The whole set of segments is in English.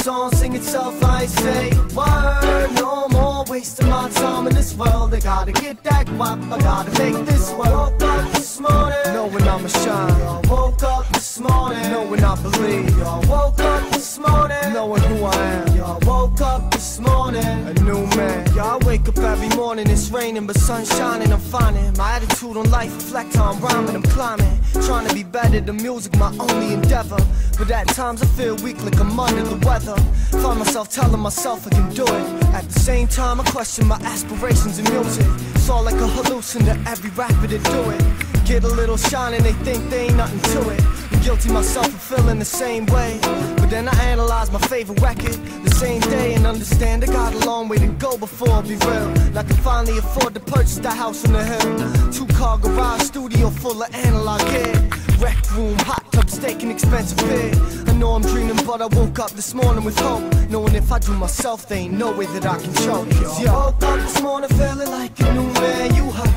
song sing itself, I ain't say a word. No more wasting my time in this world. I gotta get that guap, I gotta make this world. Woke up this morning, knowing I'ma shine. Y'all woke up this morning, knowing I believe. Y'all woke up this morning, knowing who I am. Y'all woke up this morning, a new man. Y'all wake up every morning, it's raining but sun shining. I'm finding my attitude on life, reflect how I'm rhyming, I'm climbing. Trying to be better, the music my only endeavor. But at times I feel weak like I'm under the weather. Find myself telling myself I can do it. At the same time I question my aspirations in music. It's all like a hallucin to every rapper that do it. Get a little shine and they think they ain't nothing to it. I'm guilty myself of feeling the same way. But then I analyze my favorite record the same day and understand I got a long way to go before I'll be real. And I can finally afford to purchase that house on the hill. 2-car garage, studio full of analog gear. Rec room, hot tub, steak and expensive beer. I know I'm dreaming but I woke up this morning with hope, knowing if I do myself there ain't no way that I can choke. Yo, I woke up this morning feeling like a new man. You heard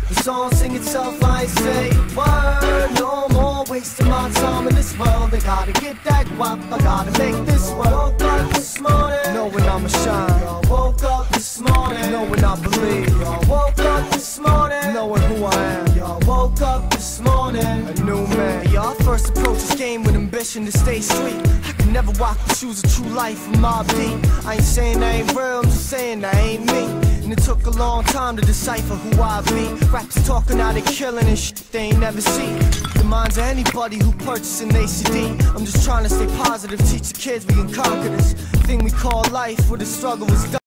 the song sing itself, I ain't say a word. No more wasting my time in this world. I gotta get that guap, I gotta make this world. Woke up this morning, knowing I'ma shine. Y'all woke up this morning, knowing I believe. Y'all woke up this morning, knowing who I am. Y'all woke up this morning, a new man. Y'all first approach this game with ambition to stay street. I can never walk the shoes of true life from Mobb Deep. I ain't saying I ain't real, I'm just saying I ain't me. And it took a long time to decipher who I be. Rappers talking how they killing and shit they ain't never seen. The minds of anybody who purchasing ACD. I'm just trying to stay positive, teach the kids we can conquer this thing we call life where the struggle is done.